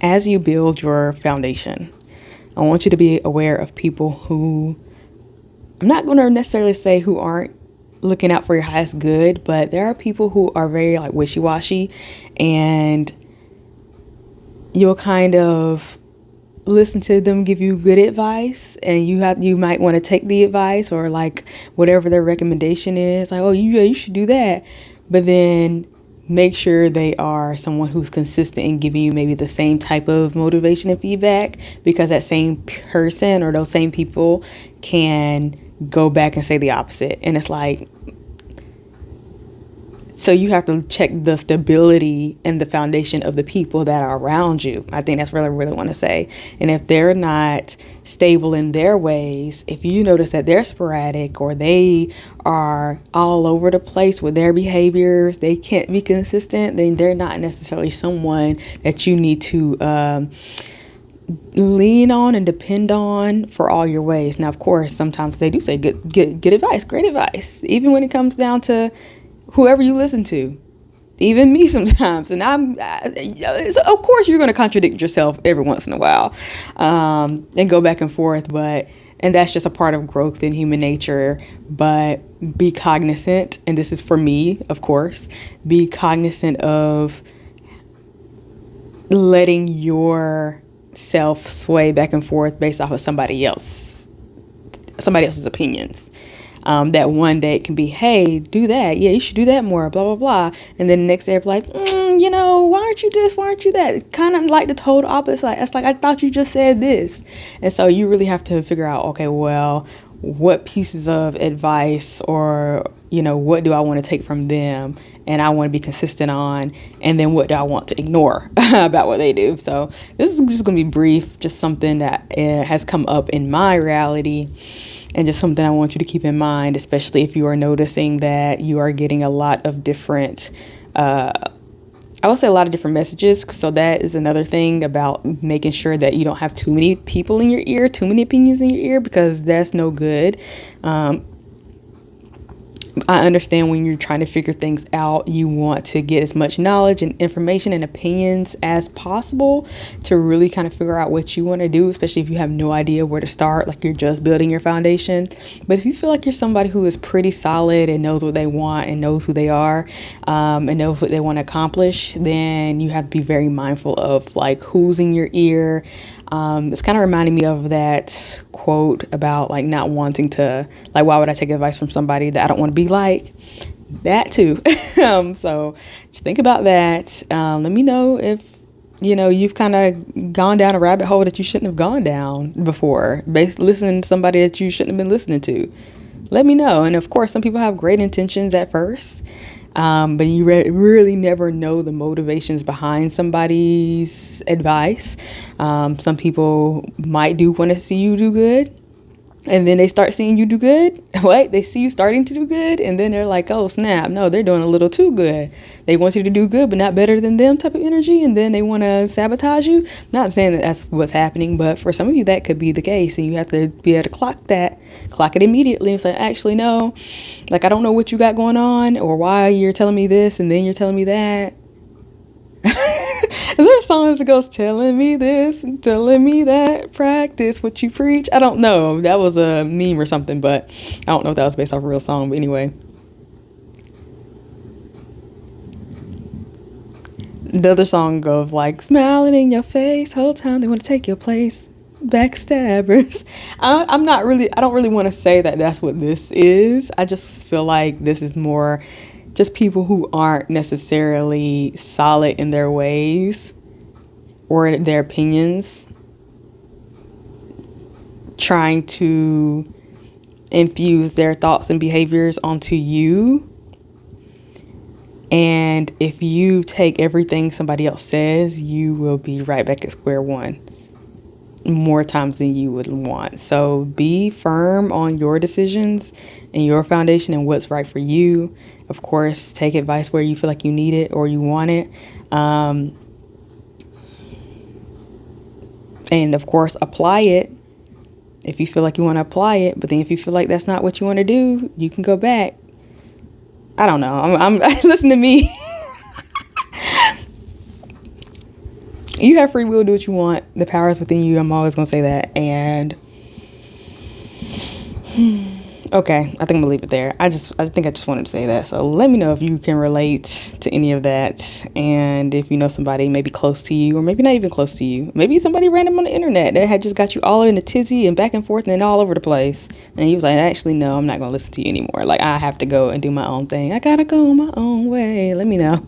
As you build your foundation, I want you to be aware of people who, I'm not going to necessarily say who aren't looking out for your highest good, but there are people who are very like wishy-washy, and you'll kind of listen to them give you good advice, and you might want to take the advice, or like whatever their recommendation is, like, oh, you should do that. But then make sure they are someone who's consistent in giving you maybe the same type of motivation and feedback, because that same person or those same people can go back and say the opposite. And it's like, so you have to check the stability and the foundation of the people that are around you. I think that's really want to say. And if they're not stable in their ways, if you notice that they're sporadic or they are all over the place with their behaviors, they can't be consistent, then they're not necessarily someone that you need to lean on and depend on for all your ways. Now, of course, sometimes they do say good advice, great advice, even when it comes down to whoever you listen to, even me sometimes. And of course, you're going to contradict yourself every once in a while, and go back and forth. And that's just a part of growth in human nature. But be cognizant, and this is for me, of course, be cognizant of letting yourself sway back and forth based off of somebody else's opinions. That one day it can be, hey, do that. Yeah, you should do that more, blah, blah, blah. And then the next day it's like, why aren't you this? Why aren't you that? It's kind of like the total opposite. It's like, I thought you just said this. And so you really have to figure out, okay, well, what pieces of advice or, what do I want to take from them and I want to be consistent on? And then what do I want to ignore about what they do? So this is just going to be brief, just something that has come up in my reality. And just something I want you to keep in mind, especially if you are noticing that you are getting a lot of different, I would say a lot of different messages. So that is another thing about making sure that you don't have too many people in your ear, too many opinions in your ear, because that's no good. I understand when you're trying to figure things out, you want to get as much knowledge and information and opinions as possible to really kind of figure out what you want to do, especially if you have no idea where to start, like you're just building your foundation. But if you feel like you're somebody who is pretty solid and knows what they want and knows who they are, and knows what they want to accomplish, then you have to be very mindful of like who's in your ear. It's kind of reminding me of that quote about like not wanting to, like, why would I take advice from somebody that I don't want to be like? That too. So just think about that. Let me know if, you've kind of gone down a rabbit hole that you shouldn't have gone down before, listening to somebody that you shouldn't have been listening to. Let me know. And of course, some people have great intentions at first. But you really never know the motivations behind somebody's advice. Some people might want to see you do good, and then they start seeing you do good. What? They see you starting to do good, and then they're like, oh, snap. No, they're doing a little too good. They want you to do good, but not better than them type of energy, and then they want to sabotage you. I'm not saying that that's what's happening, but for some of you, that could be the case, and you have to be able to clock it immediately and say, actually, no, like, I don't know what you got going on or why you're telling me this and then you're telling me that. Is there a song that goes, telling me this and telling me that, practice what you preach? I don't know. That was a meme or something, but I don't know if that was based off a real song. But anyway, the other song goes like, smiling in your face, whole time they want to take your place. Backstabbers. I don't really want to say that that's what this is. I just feel like this is more just people who aren't necessarily solid in their ways or their opinions, trying to infuse their thoughts and behaviors onto you. And if you take everything somebody else says, you will be right back at square one more times than you would want. So be firm on your decisions and your foundation and what's right for you. Of course, take advice where you feel like you need it or you want it. And of course, apply it if you feel like you want to apply it. But then if you feel like that's not what you want to do, you can go back. I don't know. I'm listen to me. you have free will, do what you want. The power is within you. I'm always going to say that. And okay, I think I'm gonna leave it there. I think I just wanted to say that. So let me know if you can relate to any of that, and if you know somebody maybe close to you, or maybe not even close to you, maybe somebody random on the internet that had just got you all in a tizzy and back and forth and all over the place, and he was like, actually no, I'm not gonna listen to you anymore. Like, I have to go and do my own thing. I gotta go my own way. Let me know.